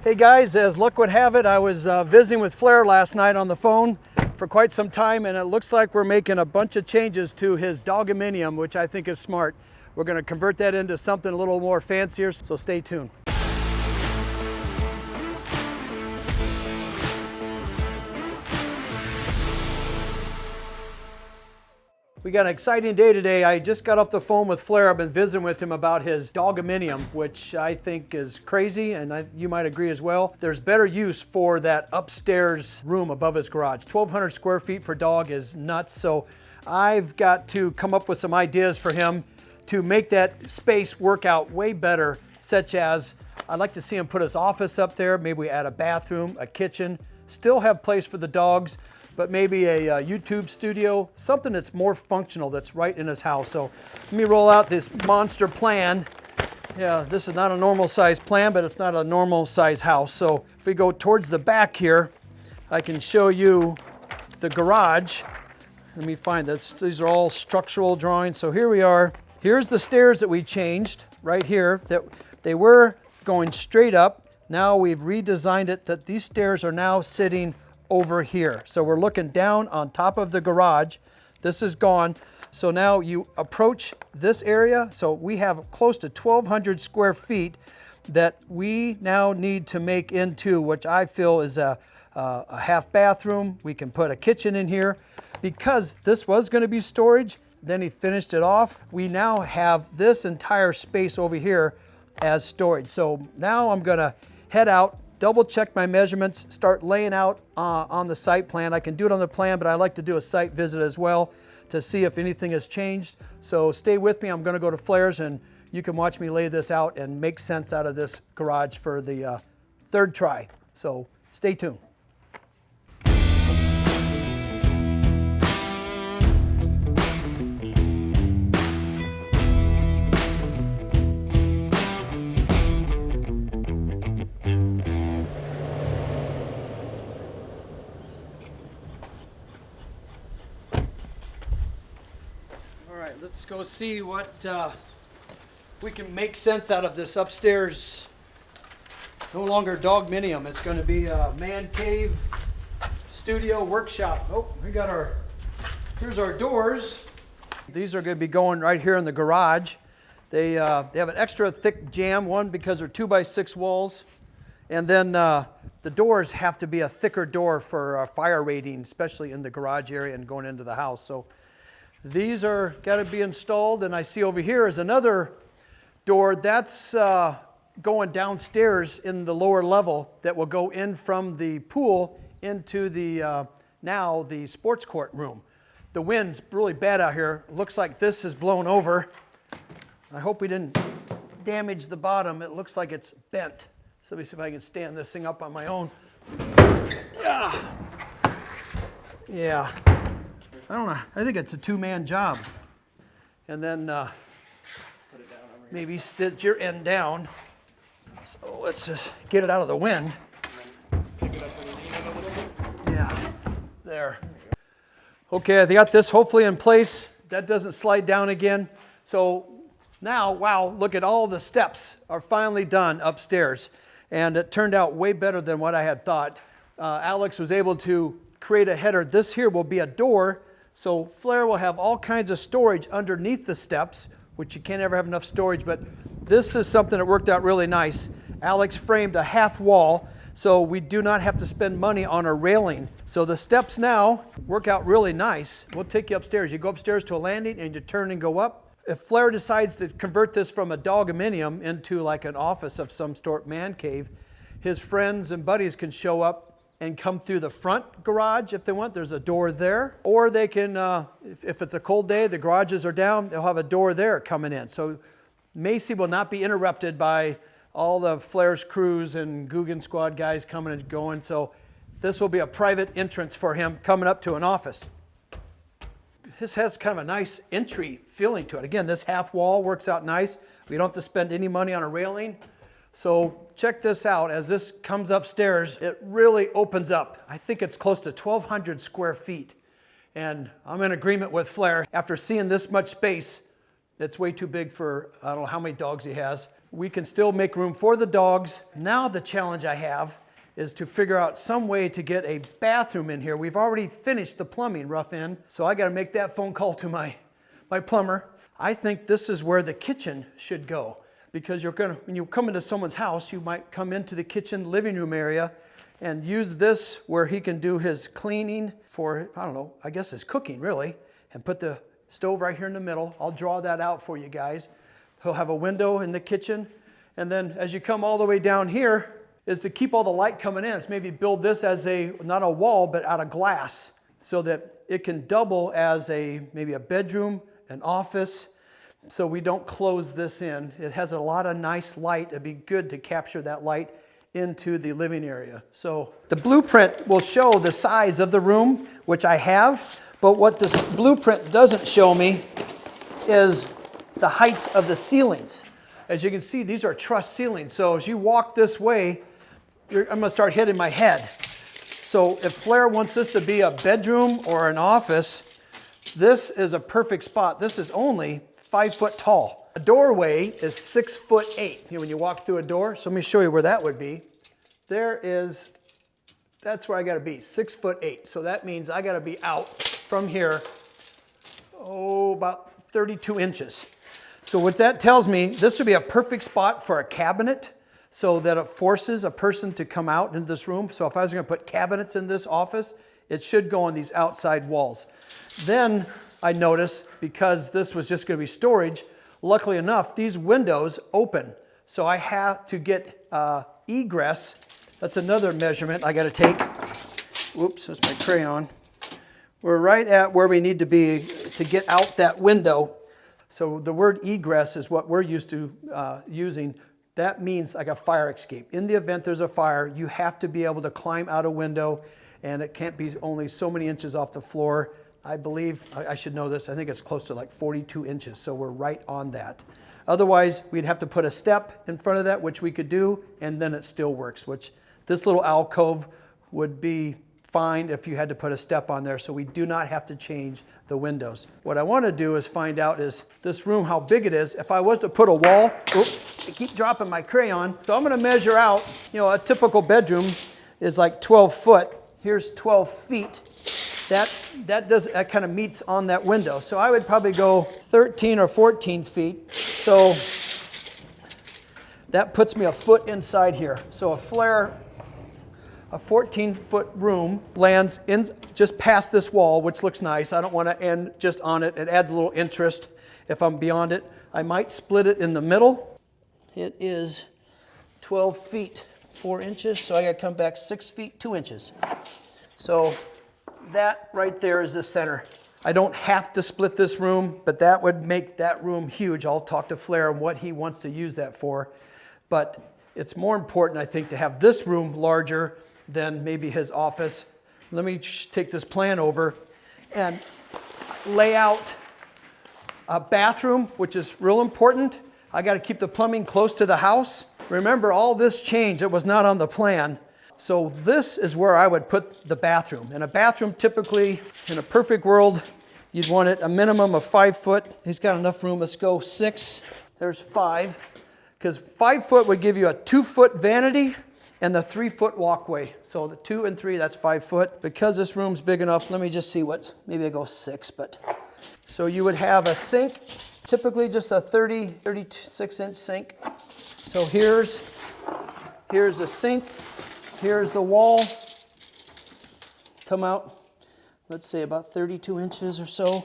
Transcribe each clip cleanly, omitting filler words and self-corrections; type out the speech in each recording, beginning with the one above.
Hey guys, as luck would have it, I was visiting with Flair last night on the phone for quite some time, and it looks like we're making a bunch of changes to his dogaminium, which I think is smart. We're going to convert that into something a little more fancier, so stay tuned. We got an exciting day today. I just got off the phone with Flair. I've been visiting with him about his dogaminium, which I think is crazy, and you might agree as well. There's better use for that upstairs room above his garage. 1,200 square feet for dog is nuts, so I've got to come up with some ideas for him to make that space work out way better, such as I'd like to see him put his office up there, maybe we add a bathroom, a kitchen, still have place for the dogs, but maybe a YouTube studio, something that's more functional that's right in his house. So let me roll out this monster plan. Yeah, this is not a normal size plan, but it's not a normal size house. So if we go towards the back here, I can show you the garage. Let me find this. These are all structural drawings. So here we are. Here's the stairs that we changed right here. That they were going straight up. Now we've redesigned it that these stairs are now sitting over here. So we're looking down on top of the garage. This is gone. So now you approach this area. So we have close to 1,200 square feet that we now need to make into, which I feel is a half bathroom. We can put a kitchen in here. Because this was going to be storage, then he finished it off. We now have this entire space over here as storage. So now I'm going to head out, double check my measurements, start laying out on the site plan. I can do it on the plan, but I like to do a site visit as well to see if anything has changed. So stay with me. I'm going to go to Flair's and you can watch me lay this out and make sense out of this garage for the third try. So stay tuned. Let's go see what we can make sense out of this upstairs. No longer dogminium. It's going to be a man cave studio workshop. Oh, here's our doors. These are going to be going right here in the garage. They have an extra thick jamb, one because they're 2x6 walls. And then the doors have to be a thicker door for fire rating, especially in the garage area and going into the house. So these are got to be installed, and I see over here is another door that's going downstairs in the lower level that will go in from the pool into the now the sports court room. The wind's really bad out here. Looks like this is blown over. I hope we didn't damage the bottom. It looks like it's bent. So let me see if I can stand this thing up on my own. Yeah. I don't know. I think it's a two-man job. And then maybe stitch your end down. So let's just get it out of the wind. Yeah, there. Okay, I got this hopefully in place. That doesn't slide down again. So now, wow, look at all the steps are finally done upstairs. And it turned out way better than what I had thought. Alex was able to create a header. This here will be a door. So Flair will have all kinds of storage underneath the steps, which you can't ever have enough storage, but this is something that worked out really nice. Alex framed a half wall, so we do not have to spend money on a railing. So the steps now work out really nice. We'll take you upstairs. You go upstairs to a landing and you turn and go up. If Flair decides to convert this from a dogaminium into like an office of some sort, man cave, his friends and buddies can show up and come through the front garage if they want. There's a door there. Or they can, if it's a cold day, the garages are down, they'll have a door there coming in. So Macy will not be interrupted by all the Flair's crews and Guggen Squad guys coming and going. So this will be a private entrance for him coming up to an office. This has kind of a nice entry feeling to it. Again, this half wall works out nice. We don't have to spend any money on a railing. So check this out. As this comes upstairs, it really opens up. I think it's close to 1,200 square feet. And I'm in agreement with Flair. After seeing this much space, it's way too big for, I don't know how many dogs he has. we can still make room for the dogs. Now the challenge I have is to figure out some way to get a bathroom in here. We've already finished the plumbing rough in, so I gotta make that phone call to my plumber. I think this is where the kitchen should go, because when you come into someone's house, you might come into the kitchen living room area and use this where he can do his cleaning for, I don't know, I guess his cooking really, and put the stove right here in the middle. I'll draw that out for you guys. He'll have a window in the kitchen, and then as you come all the way down here, is to keep all the light coming in. It's maybe build this as not a wall, but out of glass, so that it can double as maybe a bedroom, an office, so we don't close this in. It has a lot of nice light. It'd be good to capture that light into the living area. So the blueprint will show the size of the room, which I have, but what this blueprint doesn't show me is the height of the ceilings. As you can see, these are truss ceilings. So as you walk this way, I'm gonna start hitting my head. So if Flair wants this to be a bedroom or an office, this is a perfect spot. This is only 5 foot tall. A doorway is 6'8". You know, when you walk through a door, so let me show you where that would be. That's where I gotta be, 6'8". So that means I gotta be out from here, about 32 inches. So what that tells me, this would be a perfect spot for a cabinet, so that it forces a person to come out into this room. So if I was gonna put cabinets in this office, it should go on these outside walls. Then I noticed, because this was just gonna be storage, luckily enough, these windows open. So I have to get egress. That's another measurement I gotta take. Whoops, that's my crayon. We're right at where we need to be to get out that window. So the word egress is what we're used to using. That means like a fire escape. In the event there's a fire, you have to be able to climb out a window, and it can't be only so many inches off the floor. I believe, I should know this, I think it's close to like 42 inches, so we're right on that. Otherwise, we'd have to put a step in front of that, which we could do, and then it still works, which this little alcove would be fine if you had to put a step on there, so we do not have to change the windows. What I want to do is find out is this room, how big it is. If I was to put a wall, oops, I keep dropping my crayon. So I'm going to measure out, you know, a typical bedroom is like 12 foot. Here's 12 feet. That kind of meets on that window. So I would probably go 13 or 14 feet. So that puts me a foot inside here. So a 14-foot room lands in just past this wall, which looks nice. I don't want to end just on it. It adds a little interest if I'm beyond it. I might split it in the middle. It is 12 feet 4 inches, so I got to come back 6 feet 2 inches. So that right there is the center. I don't have to split this room, but that would make that room huge. I'll talk to Flair on what he wants to use that for. But it's more important, I think, to have this room larger than maybe his office. Let me take this plan over and lay out a bathroom, which is real important. I got to keep the plumbing close to the house. Remember, all this changed. It was not on the plan. So this is where I would put the bathroom. And a bathroom, typically, in a perfect world, you'd want it a minimum of 5 foot. He's got enough room. Let's go 6. There's 5. Because 5 foot would give you a 2-foot vanity and the 3-foot walkway. So the 2 and 3, that's 5 foot. Because this room's big enough, let me just see maybe I go 6, but. So you would have a sink, typically just a 36-inch sink. So here's the sink, here's the wall. Come out, let's say about 32 inches or so.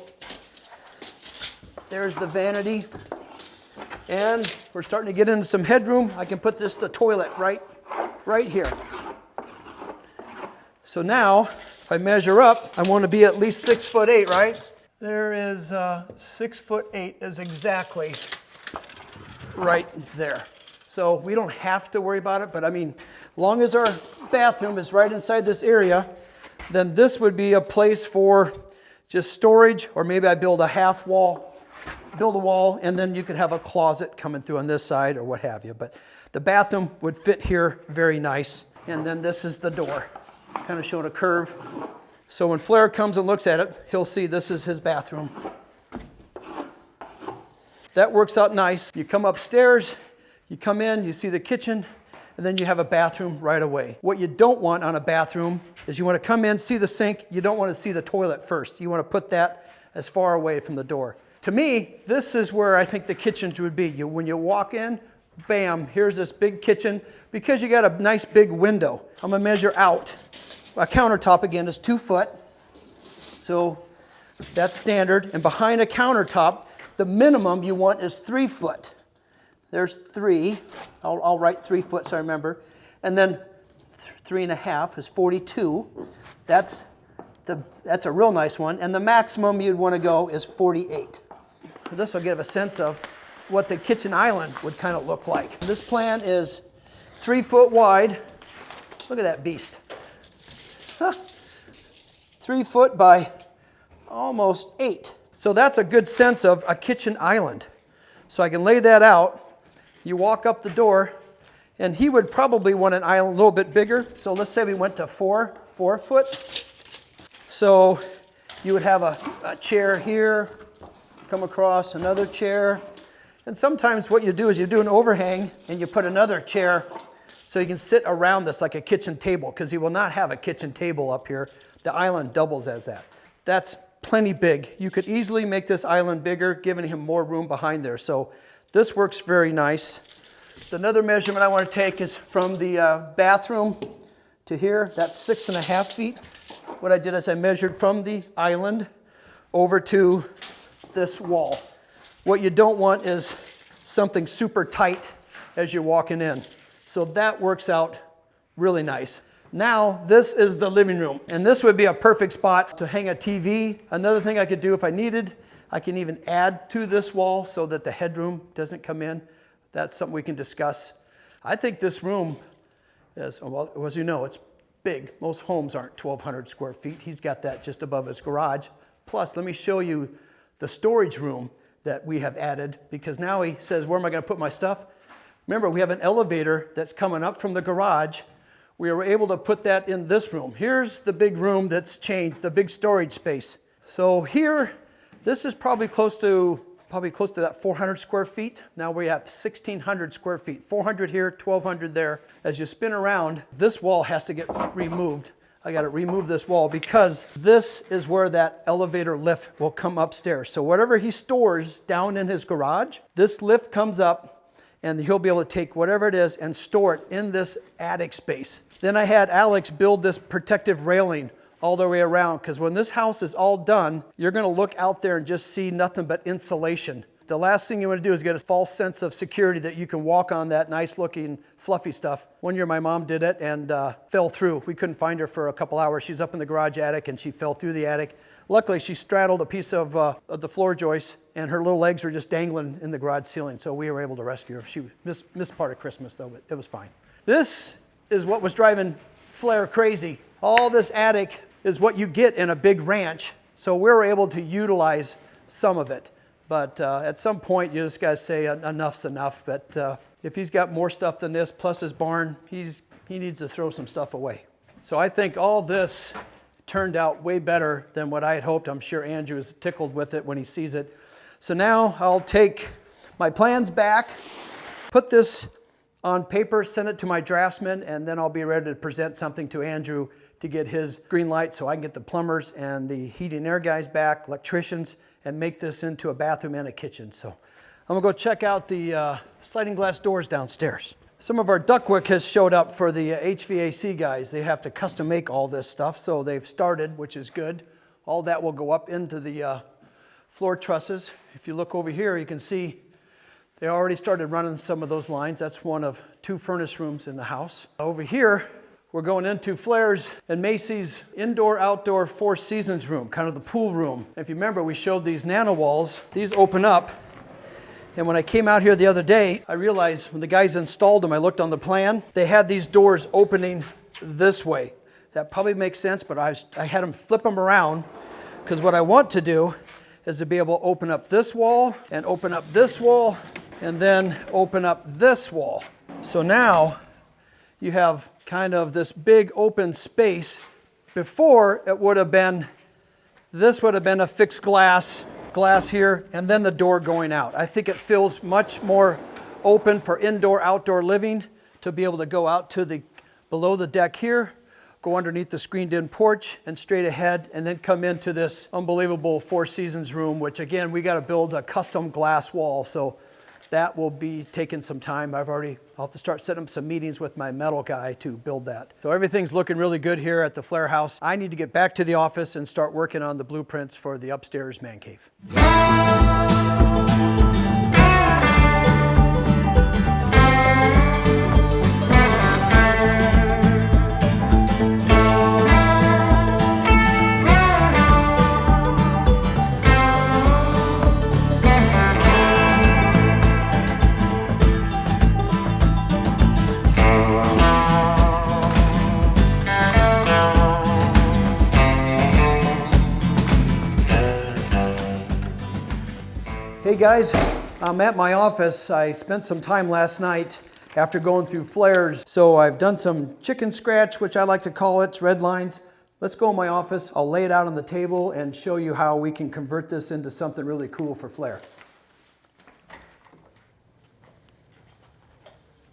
There's the vanity. And we're starting to get into some headroom. I can put the toilet right here. So now, if I measure up, I want to be at least 6'8", right? There is 6'8" is exactly right there. So we don't have to worry about it, but I mean, long as our bathroom is right inside this area, then this would be a place for just storage, or maybe I build a wall, and then you could have a closet coming through on this side or what have you. But the bathroom would fit here very nice. And then this is the door, kind of showing a curve. So when Flair comes and looks at it, he'll see this is his bathroom. That works out nice. You come upstairs, You come in, you see the kitchen, and then you have a bathroom right away. What you don't want on a bathroom is you want to come in, see the sink, you don't want to see the toilet first. You want to put that as far away from the door. To me, this is where I think the kitchens would be. When you walk in, bam, here's this big kitchen, because you got a nice big window. I'm gonna measure out. A countertop again is 2 foot, so that's standard. And behind a countertop, the minimum you want is 3 foot. There's 3. I'll write 3 foot so I remember. And then 3.5 is 42. That's a real nice one. And the maximum you'd want to go is 48. So this will give a sense of what the kitchen island would kind of look like. This plan is 3 foot wide. Look at that beast. 3 foot by almost 8. So that's a good sense of a kitchen island. So I can lay that out. You walk up the door, and he would probably want an island a little bit bigger. So let's say we went to 4 foot. So you would have a chair here, come across another chair. And sometimes what you do is you do an overhang and you put another chair so you can sit around this like a kitchen table, because you will not have a kitchen table up here. The island doubles as that. That's plenty big. You could easily make this island bigger, giving him more room behind there. So this works very nice. Another measurement I want to take is from the bathroom to here. That's 6.5 feet. What I did is I measured from the island over to this wall. What you don't want is something super tight as you're walking in. So that works out really nice. Now, this is the living room, and this would be a perfect spot to hang a TV. Another thing I could do if I needed, I can even add to this wall so that the headroom doesn't come in. That's something we can discuss. I think this room is, well, as you know, it's big. Most homes aren't 1,200 square feet. He's got that just above his garage. Plus, let me show you the storage room that we have added, because now he says, where am I going to put my stuff? Remember, we have an elevator that's coming up from the garage. We were able to put that in this room. Here's the big room that's changed, the big storage space. So here, this is probably close to that 400 square feet. Now we have 1,600 square feet, 400 here, 1,200 there. As you spin around, this wall has to get removed. I got to remove this wall because this is where that elevator lift will come upstairs. So whatever he stores down in his garage, this lift comes up and he'll be able to take whatever it is and store it in this attic space. Then I had Alex build this protective railing all the way around, because when this house is all done, you're going to look out there and just see nothing but insulation. The last thing you want to do is get a false sense of security that you can walk on that nice looking fluffy stuff. One year my mom did it and fell through. We couldn't find her for a couple hours. She's up in the garage attic and she fell through the attic. Luckily she straddled a piece of the floor joist and her little legs were just dangling in the garage ceiling, so we were able to rescue her. She missed part of Christmas though, but it was fine. This is what was driving Flair crazy. All this attic is what you get in a big ranch, so we were able to utilize some of it. But at some point, you just got to say enough's enough. But if he's got more stuff than this, plus his barn, he needs to throw some stuff away. So I think all this turned out way better than what I had hoped. I'm sure Andrew is tickled with it when he sees it. So now I'll take my plans back, put this on paper, send it to my draftsman, and then I'll be ready to present something to Andrew to get his green light so I can get the plumbers and the heating and air guys back, electricians, and make this into a bathroom and a kitchen. So I'm gonna go check out the sliding glass doors downstairs. Some of our ductwork has showed up for the HVAC guys. They have to custom make all this stuff, so they've started, which is good. All that will go up into the floor trusses. If you look over here, you can see they already started running some of those lines. That's one of 2 furnace rooms in the house. Over here, we're going into Flair's and Macy's indoor-outdoor 4 seasons room, kind of the pool room. If you remember, we showed these nano walls. These open up, and when I came out here the other day, I realized when the guys installed them, I looked on the plan, they had these doors opening this way. That probably makes sense, but I had them flip them around, because what I want to do is to be able to open up this wall, and open up this wall, and then open up this wall. So now you have kind of this big open space. Before it would have been, this would have been a fixed glass here, and then the door going out. I think it feels much more open for indoor, outdoor living to be able to go out to the below the deck here, go underneath the screened-in porch and straight ahead, and then come into this unbelievable Four Seasons room, which again, we got to build a custom glass wall. So that will be taking some time. I'll have to start setting up some meetings with my metal guy to build that. So everything's looking really good here at the Flair house. I need to get back to the office and start working on the blueprints for the upstairs man cave. Hey guys, I'm at my office. I spent some time last night after going through Flair's. So I've done some chicken scratch, which I like to call it, red lines. Let's go in my office. I'll lay it out on the table and show you how we can convert this into something really cool for Flair.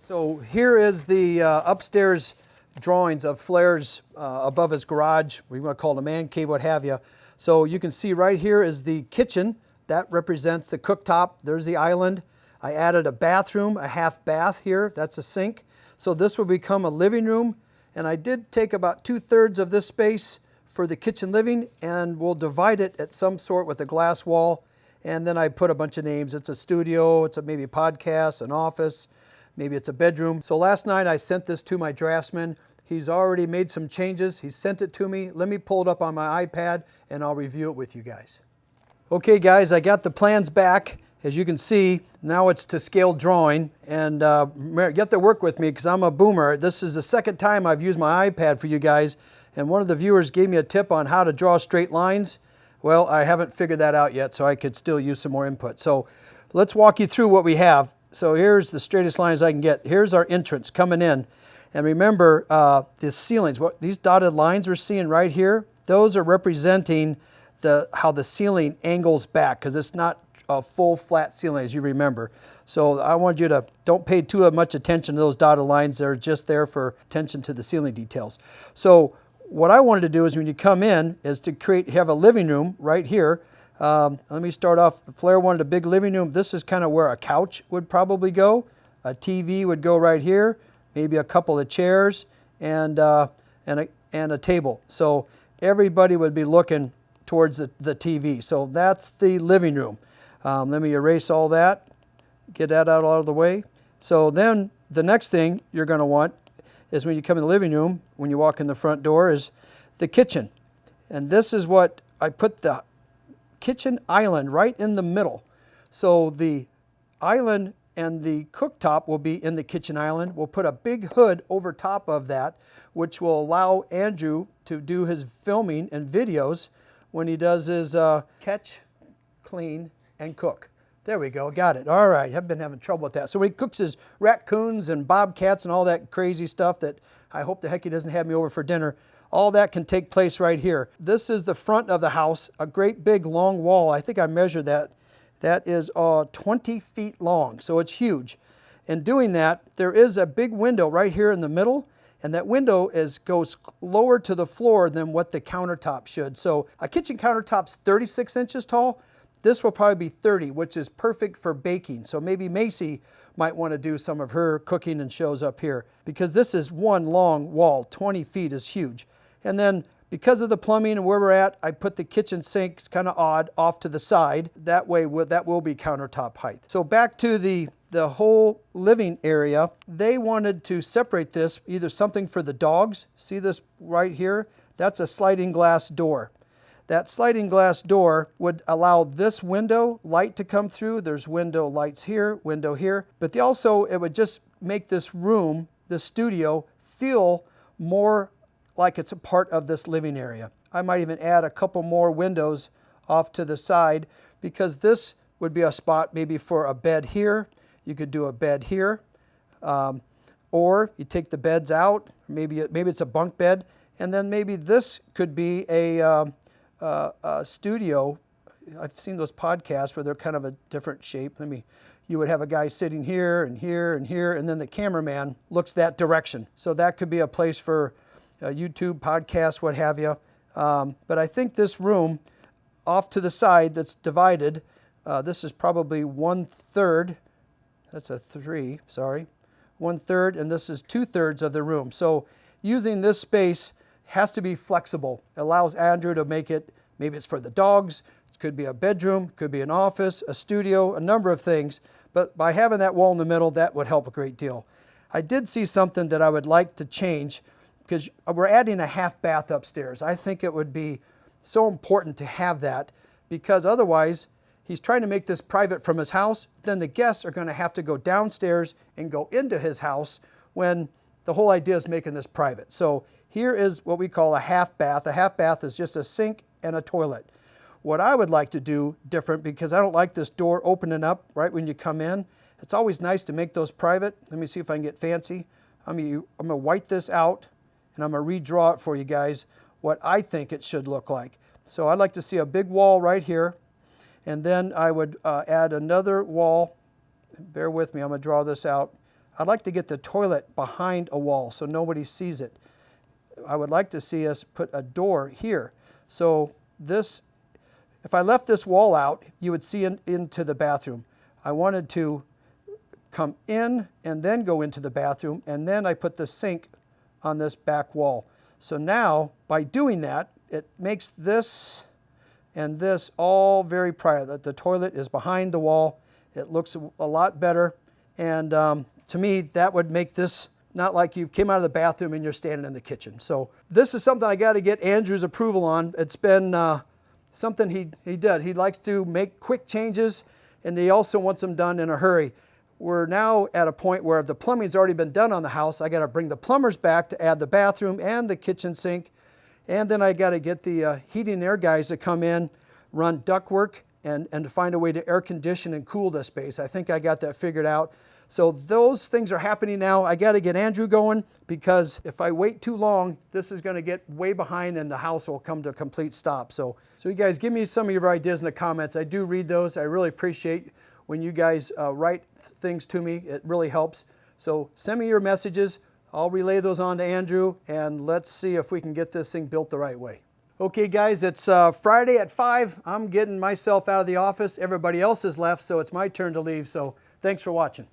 So here is the upstairs drawings of Flair's above his garage. We want to call it a man cave, what have you. So you can see right here is the kitchen. That represents the cooktop. There's the island. I added a bathroom, a half bath here. That's a sink. So this will become a living room. And I did take about 2/3 of this space for the kitchen living, and we'll divide it at some sort with a glass wall. And then I put a bunch of names. It's a studio, it's maybe a podcast, an office, maybe it's a bedroom. So last night I sent this to my draftsman. He's already made some changes. He sent it to me. Let me pull it up on my iPad and I'll review it with you guys. Okay guys, I got the plans back. As you can see, now it's to scale drawing, and you have to work with me because I'm a boomer. This is the second time I've used my iPad for you guys, and one of the viewers gave me a tip on how to draw straight lines. Well, I haven't figured that out yet, so I could still use some more input. So let's walk you through what we have. So here's the straightest lines I can get. Here's our entrance coming in. And remember the ceilings, these dotted lines we're seeing right here, those are representing how the ceiling angles back, because it's not a full flat ceiling, as you remember. So I want you to don't pay too much attention to those dotted lines. They're just there for attention to the ceiling details. So what I wanted to do is when you come in is to have a living room right here. Let me start off. Flair wanted a big living room. This is kind of where a couch would probably go. A TV would go right here. Maybe a couple of chairs and a table. So everybody would be looking towards the TV. So that's the living room. Let me erase all that, get that out of the way. So then the next thing you're going to want is when you come in the living room, when you walk in the front door, is the kitchen. And this is what I put the kitchen island right in the middle. So the island and the cooktop will be in the kitchen island. We'll put a big hood over top of that, which will allow Andrew to do his filming and videos when he does his catch, clean, and cook. There we go, got it. All right, I've been having trouble with that. So when he cooks his raccoons and bobcats and all that crazy stuff that I hope the heck he doesn't have me over for dinner, all that can take place right here. This is the front of the house, a great big long wall. I think I measured that. That is 20 feet long, so it's huge. In doing that, there is a big window right here in the middle, and that window goes lower to the floor than what the countertop should. So a kitchen countertop's 36 inches tall. This will probably be 30, which is perfect for baking. So maybe Macy might want to do some of her cooking and shows up here, because this is one long wall. 20 feet is huge. And then because of the plumbing and where we're at, I put the kitchen sinks kind of odd off to the side. That way, that will be countertop height. So back to the whole living area, they wanted to separate this, either something for the dogs. See this right here? That's a sliding glass door. That sliding glass door would allow this window light to come through. There's window lights here, window here. But it would just make this room, this studio, feel more like it's a part of this living area. I might even add a couple more windows off to the side, because this would be a spot maybe for a bed here. You could do a bed here, or you take the beds out. Maybe it's a bunk bed, and then maybe this could be a studio. I've seen those podcasts where they're kind of a different shape. you would have a guy sitting here and here and here, and then the cameraman looks that direction. So that could be a place for YouTube, podcast, what have you. But I think this room off to the side that's divided, this is probably 1/3. That's a 3, sorry. 1/3, and this is 2/3 of the room. So using this space has to be flexible. It allows Andrew to make it, maybe it's for the dogs, it could be a bedroom, could be an office, a studio, a number of things. But by having that wall in the middle, that would help a great deal. I did see something that I would like to change, because we're adding a half bath upstairs. I think it would be so important to have that, because otherwise he's trying to make this private from his house. Then the guests are going to have to go downstairs and go into his house when the whole idea is making this private. So here is what we call a half bath. A half bath is just a sink and a toilet. What I would like to do different, because I don't like this door opening up right when you come in. It's always nice to make those private. Let me see if I can get fancy. I'm going to white this out, and I'm going to redraw it for you guys what I think it should look like. So I'd like to see a big wall right here, and then I would add another wall. Bear with me, I'm going to draw this out. I'd like to get the toilet behind a wall so nobody sees it. I would like to see us put a door here. So this, if I left this wall out, you would see into the bathroom. I wanted to come in and then go into the bathroom, and then I put the sink on this back wall. So now, by doing that, it makes this and this all very private. The toilet is behind the wall. It looks a lot better, and to me, that would make this not like you came out of the bathroom and you're standing in the kitchen. So this is something I got to get Andrew's approval on. It's been something he did. He likes to make quick changes, and he also wants them done in a hurry. We're now at a point where the plumbing's already been done on the house. I got to bring the plumbers back to add the bathroom and the kitchen sink, and then I got to get the heating and air guys to come in, run ductwork, and to find a way to air condition and cool this space. I think I got that figured out. So those things are happening now. I got to get Andrew going, because if I wait too long, this is going to get way behind and the house will come to a complete stop. So you guys give me some of your ideas in the comments. I do read those. I really appreciate when you guys write things to me. It really helps. So send me your messages. I'll relay those on to Andrew, and let's see if we can get this thing built the right way. Okay guys, it's Friday at 5. I'm getting myself out of the office. Everybody else has left, so it's my turn to leave. So thanks for watching.